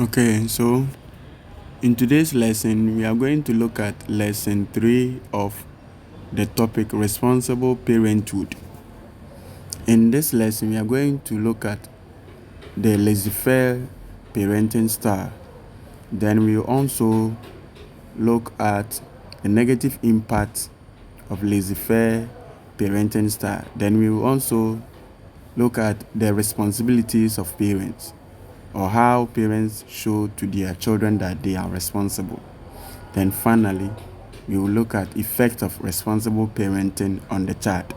Okay, so in today's lesson, we are going to look at lesson 3 of the topic responsible parenthood. In this lesson, we are going to look at the laissez-faire parenting style. Then we will also look at the negative impact of laissez-faire parenting style. Then we will also look at the responsibilities of parents, or how parents show to their children that they are responsible. Then finally, we will look at effect of responsible parenting on the child.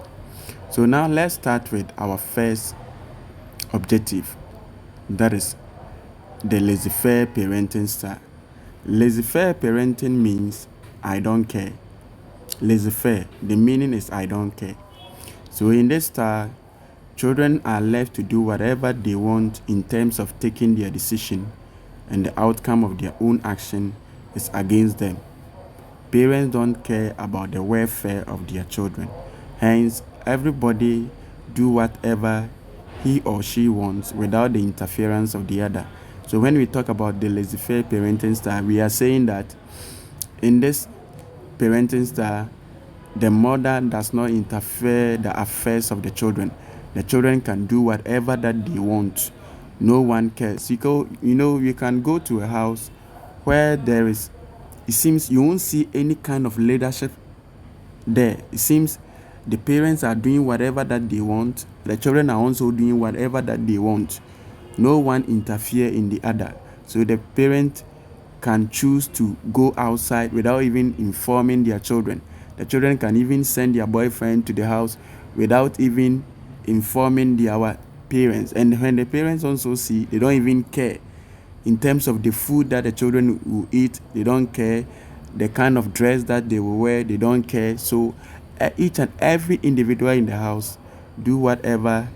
So now let's start with our first objective, that is the laissez-faire parenting style. Laissez-faire parenting means I don't care. Laissez-faire, the meaning is I don't care. So in this style, children are left to do whatever they want in terms of taking their decision, and the outcome of their own action is against them. Parents don't care about the welfare of their children. Hence, everybody do whatever he or she wants without the interference of the other. So when we talk about the laissez-faire parenting style, we are saying that in this parenting style, the mother does not interfere the affairs of the children. The children can do whatever that they want. No one cares. You can go to a house where it seems you won't see any kind of leadership there. It seems the parents are doing whatever that they want. The children are also doing whatever that they want. No one interfere in the other. So the parent can choose to go outside without even informing their children. The children can even send their boyfriend to the house without even informing their parents. And when the parents also see, they don't even care. In terms of the food that the children will eat, they don't care. The kind of dress that they will wear, they don't care. So each and every individual in the house do whatever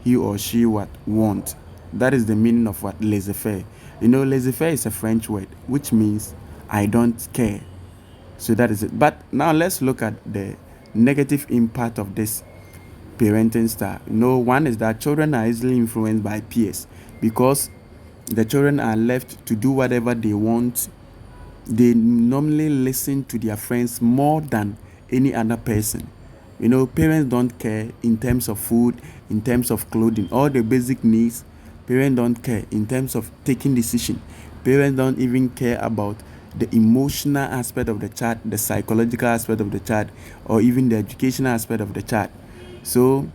he or she want. That is the meaning of what laissez-faire. Laissez-faire is a French word, which means I don't care. So that is it. But now let's look at the negative impact of this parenting style. One is that children are easily influenced by peers, because the children are left to do whatever they want. They normally listen to their friends more than any other person. Parents don't care in terms of food, in terms of clothing, all the basic needs. Parents don't care in terms of taking decision. Parents don't even care about the emotional aspect of the child, the psychological aspect of the child, or even the educational aspect of the child. So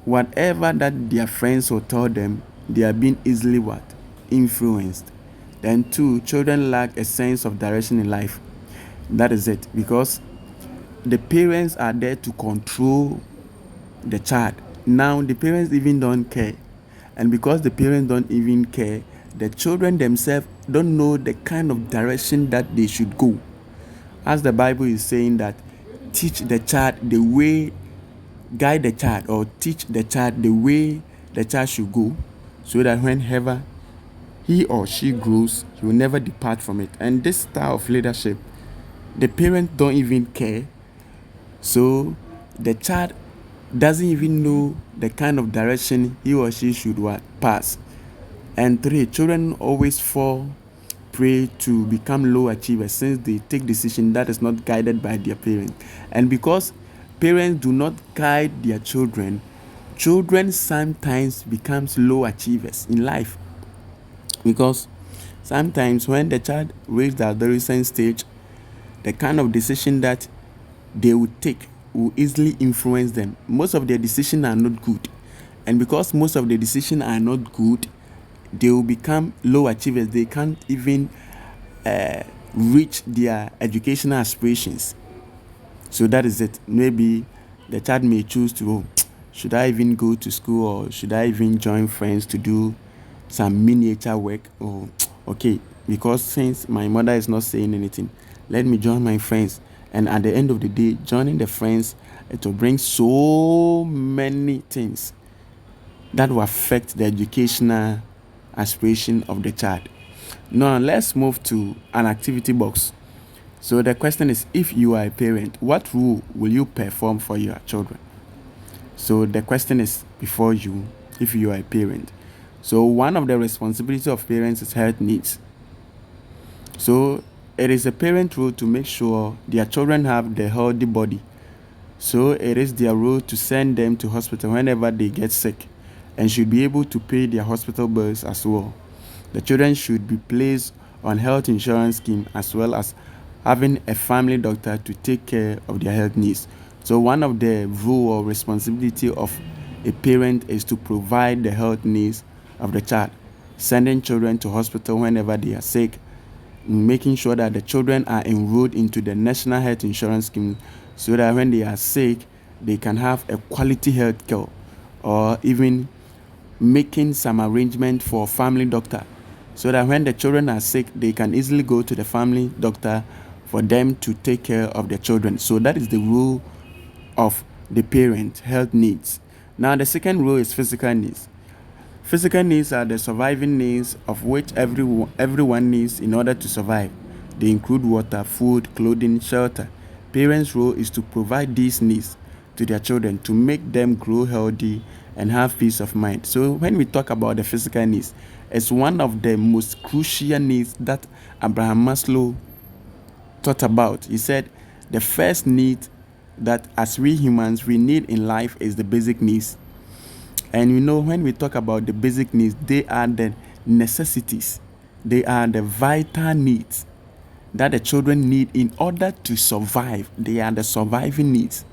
whatever that their friends will tell them, they are being easily influenced. Then 2, children lack a sense of direction in life. That is it, because the parents are there to control the child. Now the parents even don't care, and because the parents don't even care, the children themselves don't know the kind of direction that they should go. As the Bible is saying that teach the child the way, guide the child, or teach the child the way the child should go, so that whenever he or she grows, he will never depart from it. And this style of leadership, the parents don't even care. So the child doesn't even know the kind of direction he or she should pass. And 3, children always fall prey to become low achievers, since they take decision that is not guided by their parents. And because parents do not guide their children sometimes becomes low achievers in life. Because sometimes when the child reaches the adolescent stage, the kind of decision that they would take will easily influence them. Most of their decisions are not good. And because most of the decisions are not good, they will become low achievers. They can't even reach their educational aspirations. So that is it. Maybe the child may choose to, should I even go to school, or should I even join friends to do some miniature work? Or okay, because since my mother is not saying anything, let me join my friends. And at the end of the day, joining the friends, it will bring so many things that will affect the educational aspiration of the child. Now let's move to an activity box. So the question is, if you are a parent, what role will you perform for your children? So the question is before you, if you are a parent, So one of the responsibility of parents is health needs. So it is a parent role to make sure their children have the healthy body. So it is their role to send them to hospital whenever they get sick and should be able to pay their hospital bills as well. The children should be placed on health insurance scheme as well as having a family doctor to take care of their health needs. So one of the role or responsibility of a parent is to provide the health needs of the child, sending children to hospital whenever they are sick, making sure that the children are enrolled into the national health insurance scheme so that when they are sick, they can have a quality health care, or even making some arrangement for a family doctor so that when the children are sick, they can easily go to the family doctor for them to take care of their children. So that is the role of the parent, health needs. Now the second role is physical needs. Physical needs are the surviving needs of which everyone needs in order to survive. They include water, food, clothing, shelter. Parents' role is to provide these needs to their children to make them grow healthy and have peace of mind. So when we talk about the physical needs, it's one of the most crucial needs that Abraham Maslow thought about. He said the first need that as we humans we need in life is the basic needs. And when we talk about the basic needs, they are the necessities. They are the vital needs that the children need in order to survive. They are the surviving needs.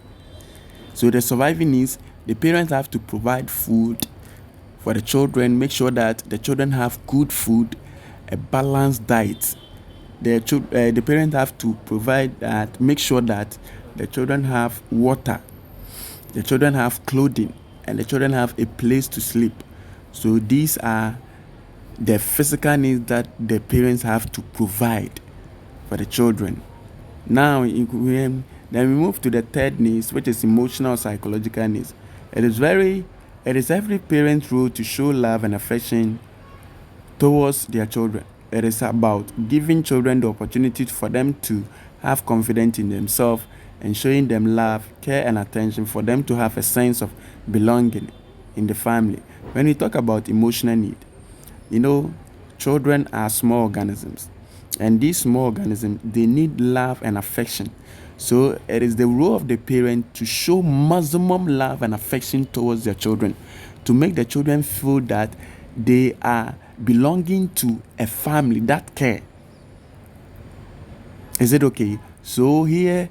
So the surviving needs, the parents have to provide food for the children, make sure that the children have good food, a balanced diet. The parents have to provide that, make sure that the children have water, the children have clothing, and the children have a place to sleep. So these are the physical needs that the parents have to provide for the children. Now, then we move to the third needs, which is emotional psychological needs. It is every parent's role to show love and affection towards their children. It is about giving children the opportunity for them to have confidence in themselves and showing them love, care, and attention for them to have a sense of belonging in the family. When we talk about emotional need, children are small organisms, and these small organisms, they need love and affection. So it is the role of the parent to show maximum love and affection towards their children, to make the children feel that they are belonging to a family that care. Is it okay? So here,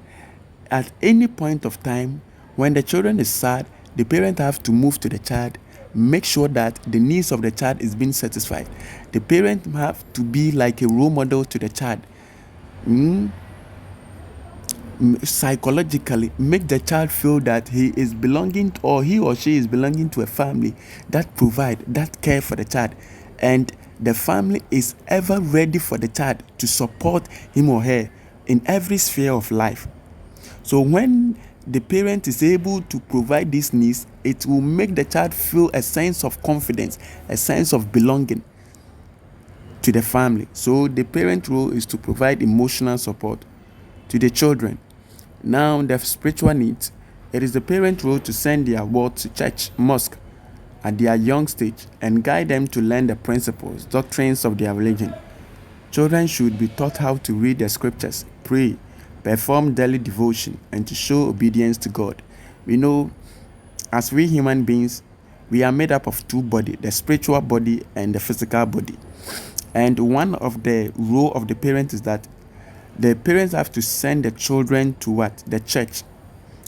at any point of time, when the children is sad, the parent have to move to the child, make sure that the needs of the child is being satisfied. The parent have to be like a role model to the child. Psychologically, make the child feel that he is belonging to, or he or she is belonging to a family that provide, that care for the child, and the family is ever ready for the child to support him or her in every sphere of life. So when the parent is able to provide these needs, it will make the child feel a sense of confidence, a sense of belonging to the family. So the parent role is to provide emotional support to the children. Now the spiritual needs, it is the parent role to send their ward to church, mosque at their young stage and guide them to learn the principles, doctrines of their religion. Children should be taught how to read the scriptures, pray, perform daily devotion, and to show obedience to God. As we human beings, we are made up of two bodies, the spiritual body and the physical body. And one of the role of the parent is that the parents have to send the children to what? The church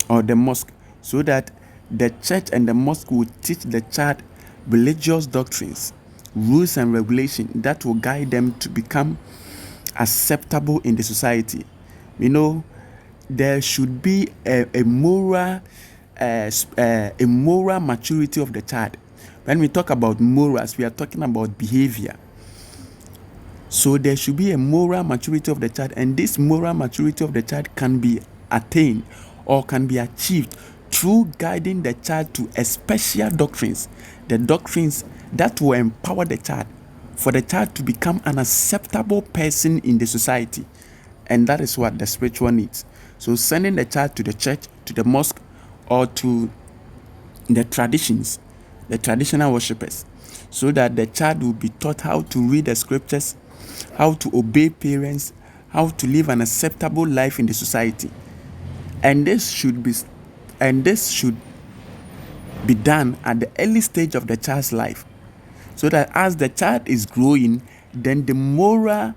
or the mosque, so that the church and the mosque will teach the child religious doctrines, rules and regulations that will guide them to become acceptable in the society. There should be a moral maturity of the child. When we talk about morals, we are talking about behavior. So there should be a moral maturity of the child, and this moral maturity of the child can be attained or can be achieved through guiding the child to a special doctrines, the doctrines that will empower the child, for the child to become an acceptable person in the society. And that is what the spiritual needs. So sending the child to the church, to the mosque, or to the traditions, the traditional worshippers, so that the child will be taught how to read the scriptures, how to obey parents, how to live an acceptable life in the society. And this should be done at the early stage of the child's life, so that as the child is growing, then the moral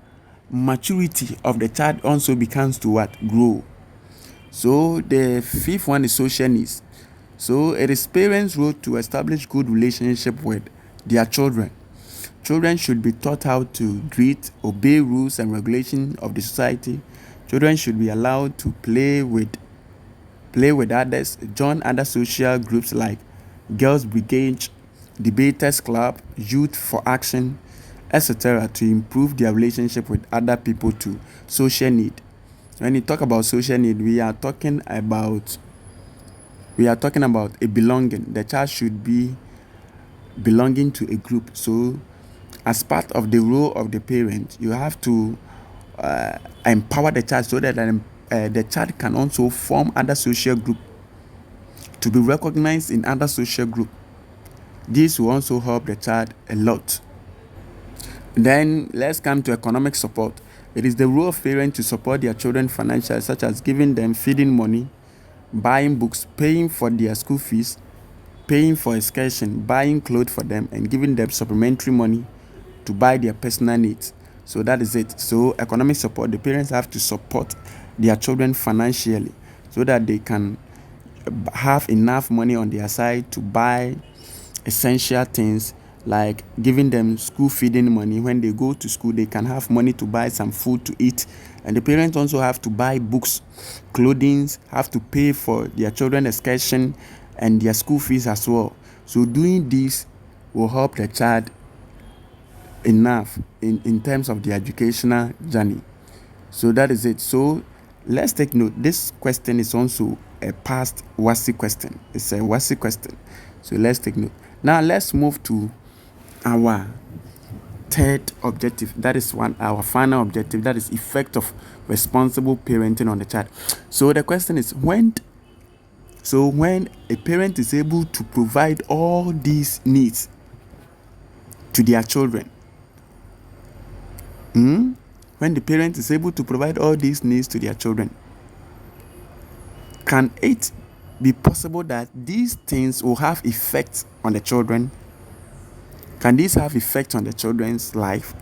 maturity of the child also begins to grow. So the fifth one is social needs. So it is parents' role to establish good relationship with their children. Children should be taught how to greet, obey rules and regulations of the society. Children should be allowed to play with others, join other social groups like Girls Brigade, Debaters Club, Youth for Action, etc., to improve their relationship with other people to social need. When you talk about social need, we are talking about a belonging. The child should be belonging to a group. So as part of the role of the parent, you have to empower the child so that the child can also form other social group, to be recognized in other social group. This will also help the child a lot. Then let's come to economic support. It is the role of parents to support their children financially, such as giving them feeding money, buying books, paying for their school fees, paying for excursion, buying clothes for them, and giving them supplementary money to buy their personal needs. So that is it. So economic support, the parents have to support their children financially so that they can have enough money on their side to buy essential things, like giving them school feeding money. When they go to school, they can have money to buy some food to eat. And the parents also have to buy books, clothing, have to pay for their children's excursion and their school fees as well. So doing this will help the child enough in terms of the educational journey. So that is it. So let's take note. This question is also a past WASI question. It's a WASI question. So let's take note. Now let's move to our third objective. That is our final objective. That is effect of responsible parenting on the child. So the question is when a parent is able to provide all these needs to their children, when the parent is able to provide all these needs to their children, can it be possible that these things will have effects on the children? Can these have effect on the children's life?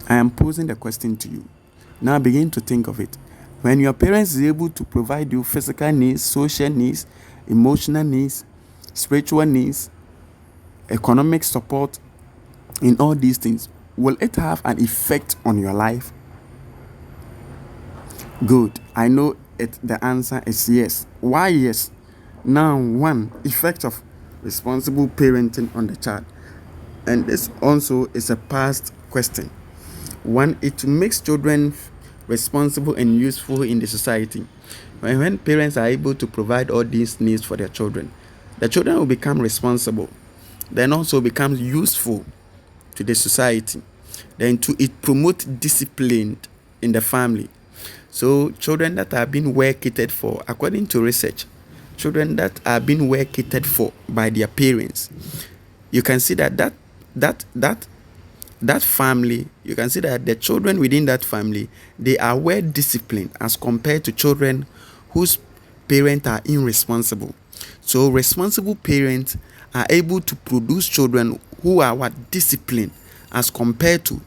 I am posing the question to you. Now begin to think of it. When your parents is able to provide you physical needs, social needs, emotional needs, spiritual needs, economic support, in all these things, will it have an effect on your life? Good. I know it. The answer is yes. Why yes? Now, one, effect of responsible parenting on the child. And this also is a past question. One, it makes children responsible and useful in the society. When parents are able to provide all these needs for their children, the children will become responsible, then also become useful to the society. Then it promotes discipline in the family. So children that are being well catered for, according to research, children that are being well catered for by their parents, you can see that family, you can see that the children within that family, they are well disciplined as compared to children whose parents are irresponsible. So responsible parents are able to produce children who are disciplined as compared to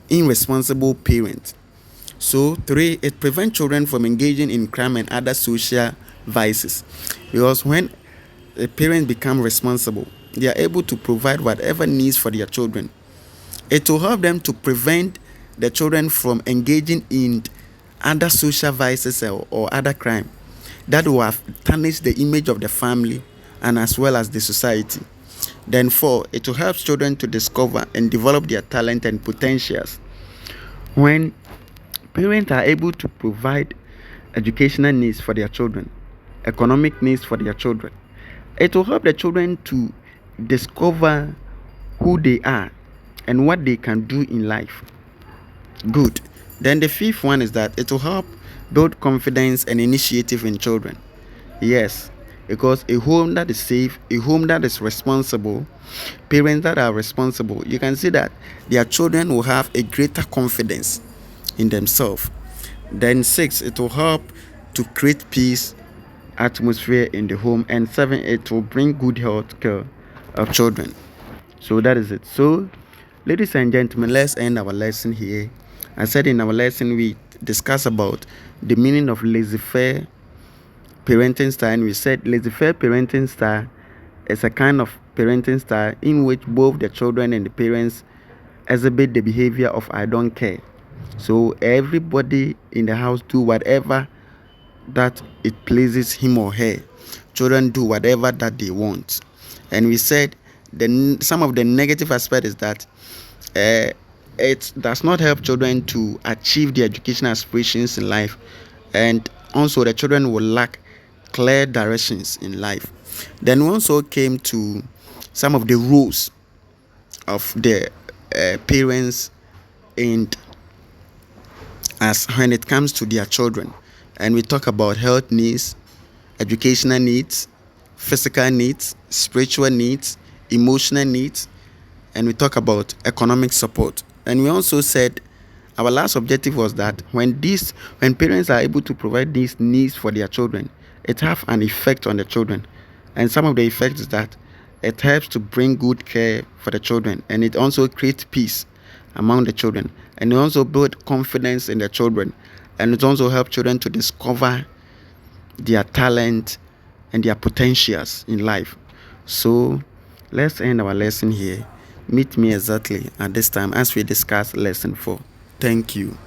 irresponsible parents. So 3, it prevents children from engaging in crime and other social vices, because when a parent become responsible, they are able to provide whatever needs for their children. It will help them to prevent the children from engaging in other social vices or other crime that will have tarnished the image of the family and as well as the society. Then 4, it will help children to discover and develop their talent and potentials. When parents are able to provide educational needs for their children, economic needs for their children, it will help the children to discover who they are and what they can do in life. Good. Then the 5th one is that it will help build confidence and initiative in children. Yes, because a home that is safe, a home that is responsible, parents that are responsible, you can see that their children will have a greater confidence in themselves. Then 6, it will help to create peace atmosphere in the home. And 7, it will bring good health care of children. So that is it. So, ladies and gentlemen, let's end our lesson here. I said in our lesson we discuss about the meaning of laissez-faire parenting style, and we said laissez-faire parenting style is a kind of parenting style in which both the children and the parents exhibit the behavior of I don't care. So everybody in the house do whatever that it pleases him or her. Children do whatever that they want. And we said some of the negative aspect is that it does not help children to achieve their educational aspirations in life, and also the children will lack clear directions in life. Then we also came to some of the rules of the parents and as when it comes to their children, and we talk about health needs, educational needs, physical needs, spiritual needs, emotional needs, and we talk about economic support. And we also said our last objective was that when parents are able to provide these needs for their children, it have an effect on the children. And some of the effects is that it helps to bring good care for the children, and it also creates peace among the children, and it also build confidence in the children, and it also helps children to discover their talent and their potentials in life. So let's end our lesson here. Meet me exactly at this time as we discuss lesson 4. Thank you.